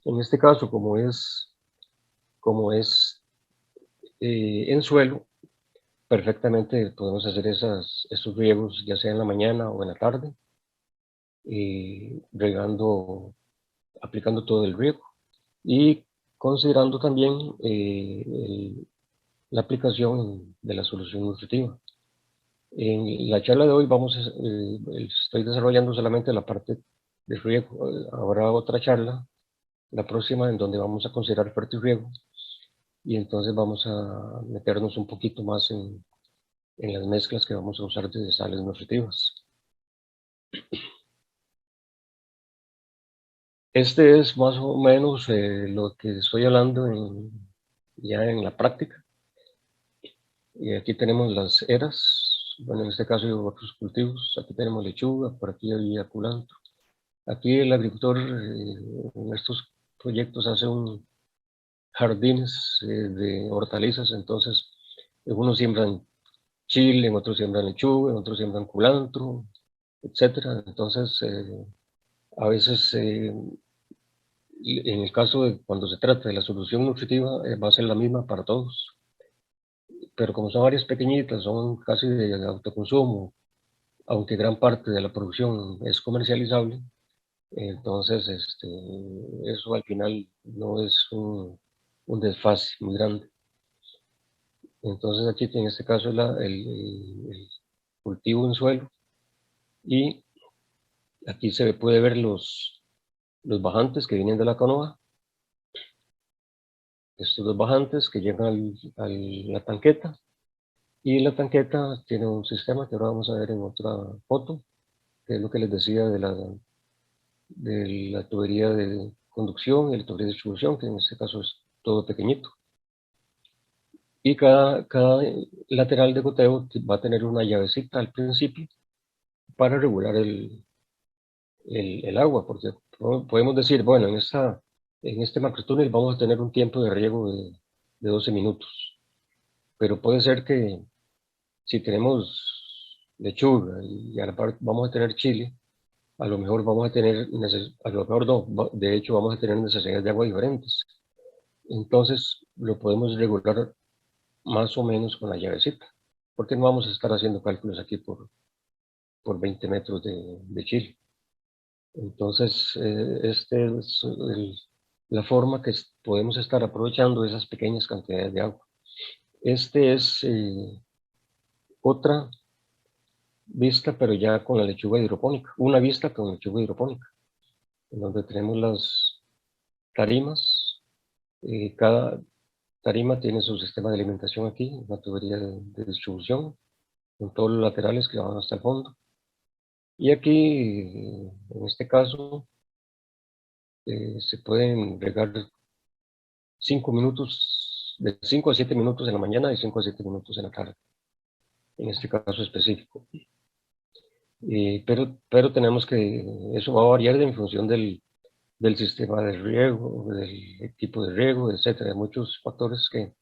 En este caso, como es en suelo, perfectamente podemos hacer esos riegos ya sea en la mañana o en la tarde, aplicando todo el riego y considerando también la aplicación de la solución nutritiva. En la charla de hoy estoy desarrollando solamente la parte de riego. Habrá otra charla, la próxima, en donde vamos a considerar fertirriego y entonces vamos a meternos un poquito más en las mezclas que vamos a usar de sales nutritivas. Este es más o menos lo que estoy hablando ya en la práctica. Y aquí tenemos las eras, bueno, en este caso hay otros cultivos. Aquí tenemos lechuga, por aquí había culantro. Aquí el agricultor en estos proyectos hace jardines de hortalizas, entonces unos siembran chile, en otros siembran lechuga, en otros siembran culantro, etcétera. Entonces, a veces, en el caso de cuando se trata de la solución nutritiva, va a ser la misma para todos. Pero como son áreas pequeñitas, son casi de autoconsumo, aunque gran parte de la producción es comercializable, entonces eso al final no es un desfase muy grande. Entonces aquí en este caso es el cultivo en suelo y aquí se puede ver los bajantes que vienen de la canoa. Estos 2 bajantes que llegan a la tanqueta, y la tanqueta tiene un sistema que ahora vamos a ver en otra foto, que es lo que les decía de la tubería de conducción y la tubería de distribución, que en este caso es todo pequeñito. Y cada lateral de goteo va a tener una llavecita al principio para regular el agua, porque podemos decir, bueno, en este macrotúnel vamos a tener un tiempo de riego de 12 minutos. Pero puede ser que si tenemos lechuga y a la par vamos a tener chile, a lo mejor vamos a tener, a lo mejor no, de hecho vamos a tener necesidades de agua diferentes. Entonces lo podemos regular más o menos con la llavecita, porque no vamos a estar haciendo cálculos aquí por 20 metros de chile. Entonces, esta es la forma que podemos estar aprovechando esas pequeñas cantidades de agua. Este es otra vista, pero ya con la lechuga hidropónica. Una vista con lechuga hidropónica, en donde tenemos las tarimas. Cada tarima tiene su sistema de alimentación aquí, una tubería de distribución, con todos los laterales que van hasta el fondo. Y aquí, en este caso, se pueden regar 5 minutos, de 5 a 7 minutos en la mañana y 5 a 7 minutos en la tarde, en este caso específico. Pero tenemos que, eso va a variar en función del sistema de riego, del tipo de riego, etcétera, de muchos factores que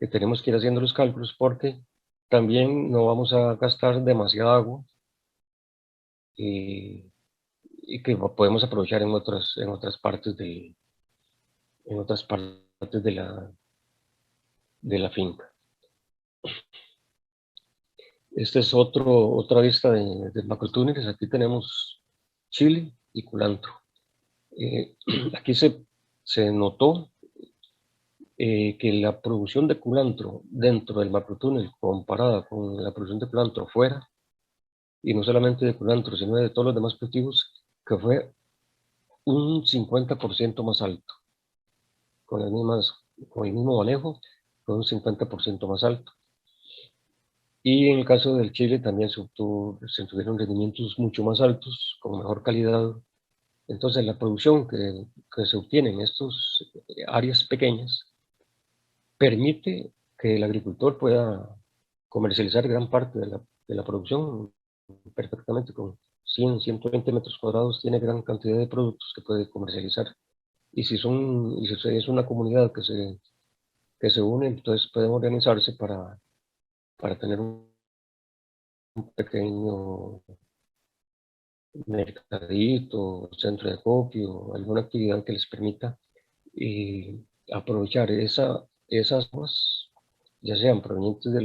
tenemos que ir haciendo los cálculos, porque también no vamos a gastar demasiada agua y que podemos aprovechar en otras partes de la finca. Esta es otra vista de macrotúneles. Aquí tenemos chile y culantro. Aquí se notó que la producción de culantro dentro del macrotúnel comparada con la producción de culantro fuera, y no solamente de culantro, sino de todos los demás cultivos, que fue un 50% más alto. Con el mismo manejo, fue un 50% más alto. Y en el caso del chile también se tuvieron rendimientos mucho más altos, con mejor calidad. Entonces la producción que se obtiene en estas áreas pequeñas permite que el agricultor pueda comercializar gran parte de la producción perfectamente. Con 100, 120 metros cuadrados tiene gran cantidad de productos que puede comercializar. Y si es una comunidad que se une, entonces pueden organizarse para tener un pequeño mercadito, centro de acopio, alguna actividad que les permita aprovechar esas aguas, ya sean provenientes de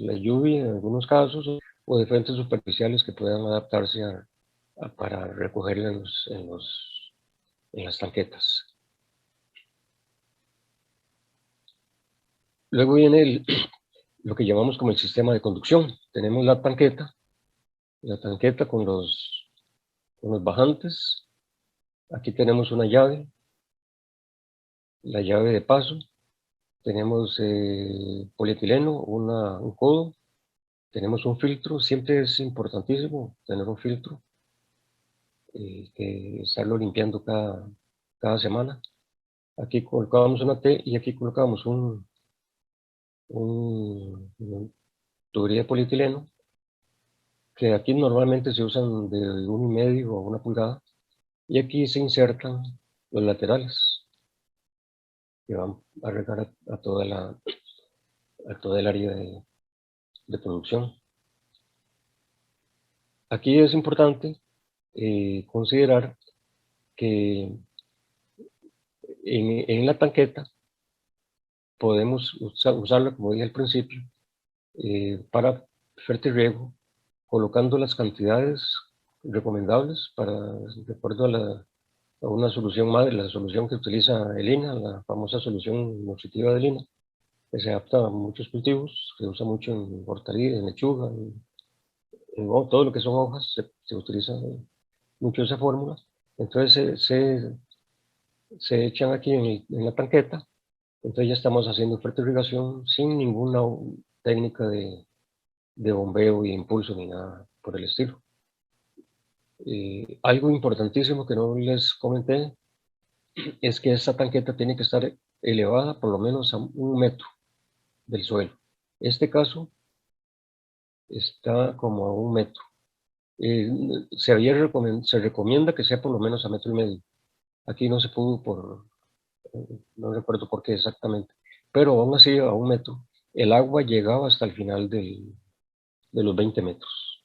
la lluvia en algunos casos, o de fuentes superficiales que puedan adaptarse para recogerla en las tanquetas. Luego viene lo que llamamos como el sistema de conducción. Tenemos la tanqueta con los bajantes. Aquí tenemos una llave, la llave de paso. Tenemos polietileno, un codo. Tenemos un filtro. Siempre es importantísimo tener un filtro, que estarlo limpiando cada semana. Aquí colocamos una T y aquí colocamos una tubería de polietileno, que aquí normalmente se usan de 1,5 a 1 pulgada, y aquí se insertan los laterales que van a regar a toda el área de producción. Aquí es importante considerar que en la tanqueta podemos usarla, como dije al principio, para fertirriego, colocando las cantidades recomendables de acuerdo a una solución madre, la solución que utiliza el INA, la famosa solución nutritiva del INA, que se adapta a muchos cultivos, se usa mucho en hortalizas, en lechuga, en todo lo que son hojas, se utiliza mucho esa fórmula. Entonces se echan aquí en la tanqueta. Entonces ya estamos haciendo fertirrigación sin ninguna técnica de bombeo y impulso ni nada por el estilo. Algo importantísimo que no les comenté es que esta tanqueta tiene que estar elevada por lo menos a 1 metro del suelo. Este caso está como a 1 metro. Se recomienda que sea por lo menos a 1,5 metros. Aquí no se pudo no recuerdo por qué exactamente, pero aún así a 1 metro, el agua llegaba hasta el final de los 20 metros.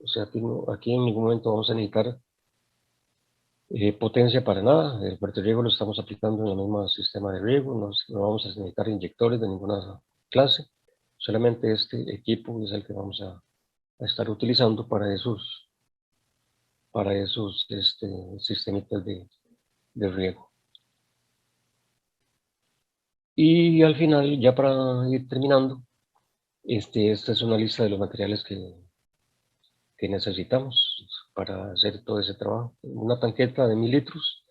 O sea, aquí en ningún momento vamos a necesitar potencia para nada. El vertirriego lo estamos aplicando en el mismo sistema de riego, no vamos a necesitar inyectores de ninguna clase, solamente este equipo es el que vamos a estar utilizando para esos sistemitas de riego. Y al final, ya para ir terminando, esta es una lista de los materiales que necesitamos para hacer todo ese trabajo. Una tanqueta de 1000 litros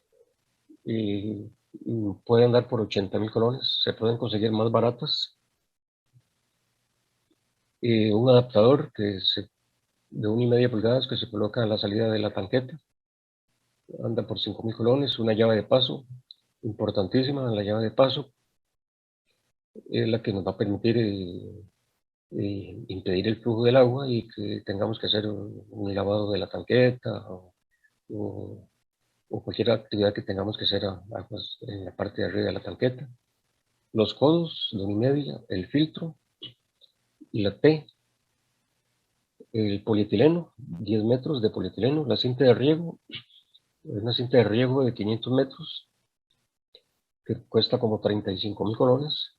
puede andar por 80.000 colones, se pueden conseguir más baratas. Un adaptador de 1,5 pulgadas que se coloca a la salida de la tanqueta, anda por 5.000 colones. Una llave de paso, importantísima, la llave de paso es la que nos va a permitir impedir el flujo del agua y que tengamos que hacer un lavado de la tanqueta o cualquier actividad que tengamos que hacer en la parte de arriba de la tanqueta. Los codos de 1,5, el filtro, la T, el polietileno, 10 metros de polietileno, la cinta de riego, una cinta de riego de 500 metros que cuesta como 35.000 colones.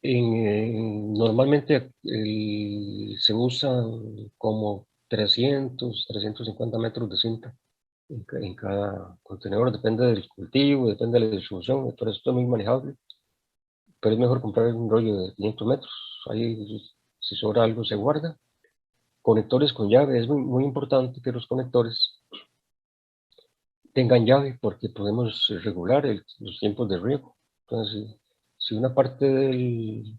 Normalmente se usan como 350 metros de cinta en cada contenedor, depende del cultivo, depende de la distribución, pero esto es muy manejable, pero es mejor comprar un rollo de 500 metros, ahí si sobra algo se guarda. Conectores con llave, es muy importante que los conectores tengan llave porque podemos regular los tiempos de riego. Entonces, si una parte del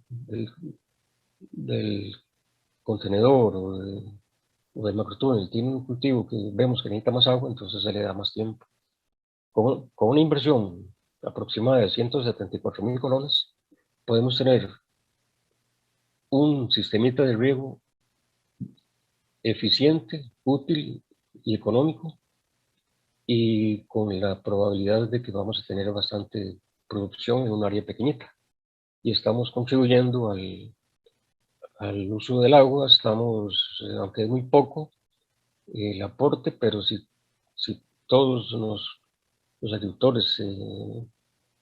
contenedor o del macrotúnel tiene un cultivo que vemos que necesita más agua, entonces se le da más tiempo. Con una inversión aproximada de 174.000 colones, podemos tener un sistemita de riego eficiente, útil y económico, y con la probabilidad de que vamos a tener bastante producción en un área pequeñita. Y estamos contribuyendo al uso del agua, aunque es muy poco el aporte, pero si todos los agricultores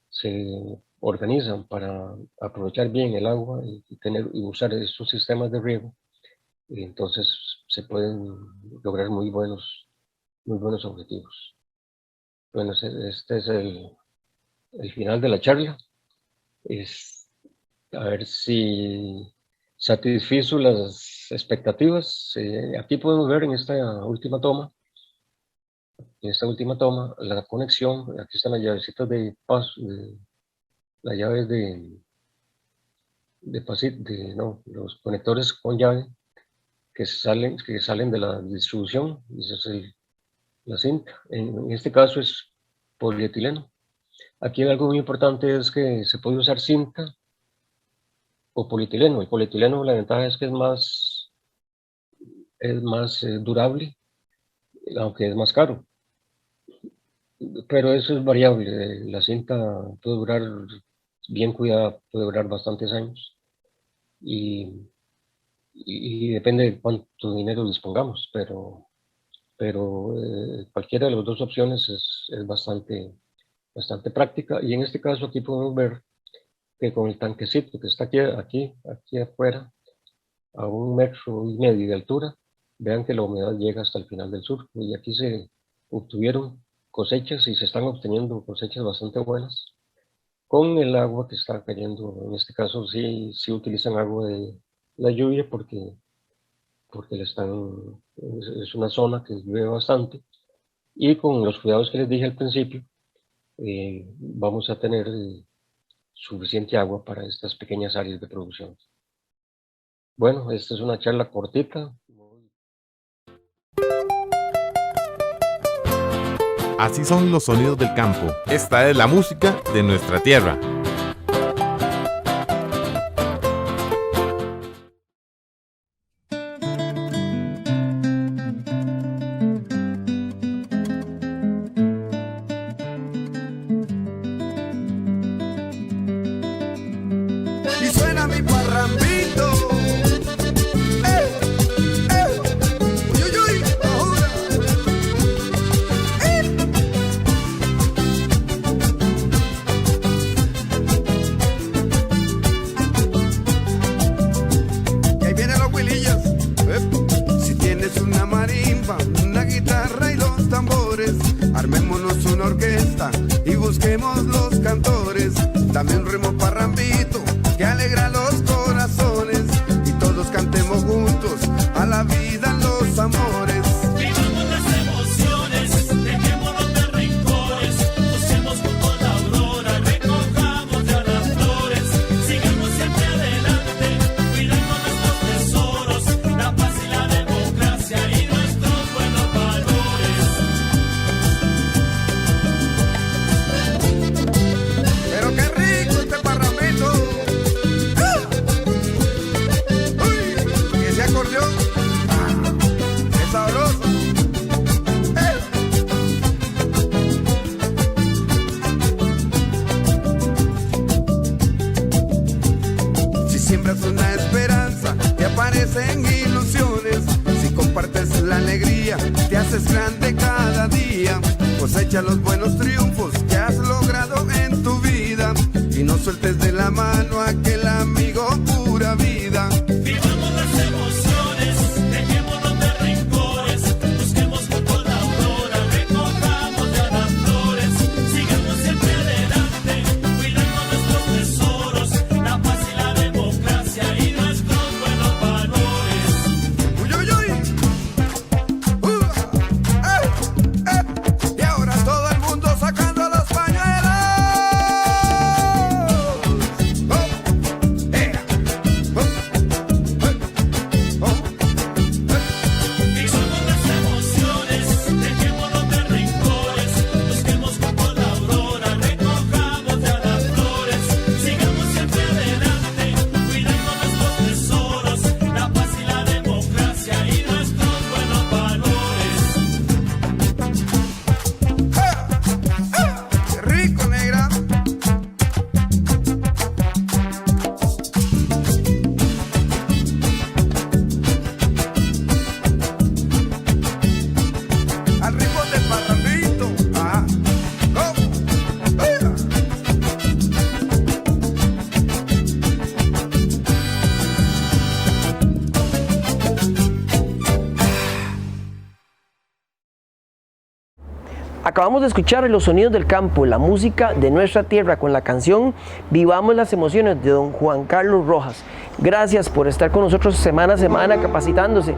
se organizan para aprovechar bien el agua y usar estos sistemas de riego, entonces se pueden lograr muy buenos objetivos. Bueno, este es el final de la charla. A ver si satisfizo las expectativas. Aquí podemos ver en esta última toma la conexión. Aquí están las llavecitas de paso, las llaves los conectores con llave que salen de la distribución. Esa es la cinta. En este caso es polietileno. Aquí algo muy importante es que se puede usar cinta o polietileno. El polietileno, la ventaja es que es más durable, aunque es más caro. Pero eso es variable. La cinta puede durar, bien cuidada, puede durar bastantes años. Y depende de cuánto dinero dispongamos, pero cualquiera de las dos opciones es bastante práctica. Y en este caso aquí podemos ver que con el tanquecito que está aquí afuera, a 1,5 metros de altura, vean que la humedad llega hasta el final del surco, y aquí se obtuvieron cosechas y se están obteniendo cosechas bastante buenas con el agua que está cayendo. En este caso sí utilizan agua de la lluvia porque es una zona que llueve bastante, y con los cuidados que les dije al principio, vamos a tener suficiente agua para estas pequeñas áreas de producción. Bueno, esta es una charla cortita. Así son los sonidos del campo. Esta es la música de nuestra tierra. siembras una esperanza que aparece en ilusiones. Si compartes la alegría, te haces grande cada día. Cosecha los buenos triunfos que has logrado en tu vida y no sueltes de la mano a aquel amigo pura vida. Vivamos las emociones, dejémonos de rencores, busquemos juntos la aurora, recojamos ya las flores, sigamos siempre adelante, cuidando nuestros tesoros, la paz y la democracia y nuestros buenos valores. Uy, uy, uy. Y ahora todo el mundo sacando los pañuelos. Vivamos las emociones, dejémonos de rencores, busquemos juntos la aurora, recojamos ya las flores, sigamos siempre adelante, cuidando nuestros tesoros, la paz y la democracia y nuestros buenos valores. ¡Qué rico, negra! Al ritmo del parrandito. Ah, Acabamos de escuchar los sonidos del campo, la música de nuestra tierra con la canción Vivamos las emociones de don Juan Carlos Rojas. Gracias por estar con nosotros semana a semana capacitándose,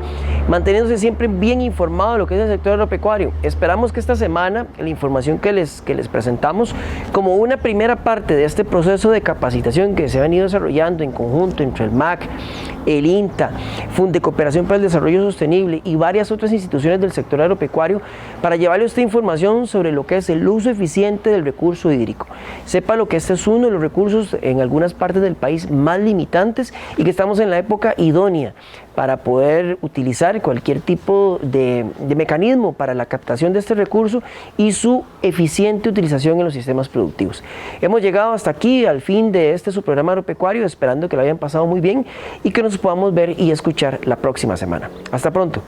manteniéndose siempre bien informado de lo que es el sector agropecuario. Esperamos que esta semana la información que les presentamos como una primera parte de este proceso de capacitación que se ha venido desarrollando en conjunto entre el MAC, el INTA, Fund de Cooperación para el Desarrollo Sostenible y varias otras instituciones del sector agropecuario para llevarle esta información sobre lo que es el uso eficiente del recurso hídrico. Sepa lo que este es uno de los recursos en algunas partes del país más limitantes y que estamos en la época idónea para poder utilizar cualquier tipo de mecanismo para la captación de este recurso y su eficiente utilización en los sistemas productivos. Hemos llegado hasta aquí, al fin de su programa agropecuario, esperando que lo hayan pasado muy bien y que nos podamos ver y escuchar la próxima semana. Hasta pronto.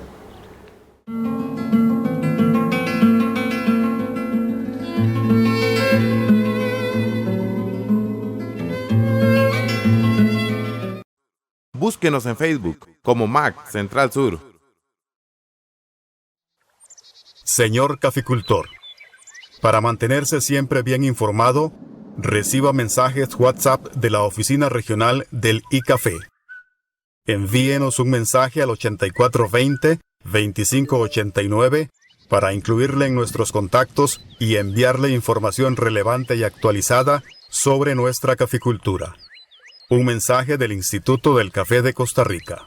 Búsquenos en Facebook como MAC Central Sur. Señor caficultor, para mantenerse siempre bien informado, reciba mensajes WhatsApp de la oficina regional del ICAFE. Envíenos un mensaje al 8420-2589 para incluirle en nuestros contactos y enviarle información relevante y actualizada sobre nuestra caficultura. Un mensaje del Instituto del Café de Costa Rica.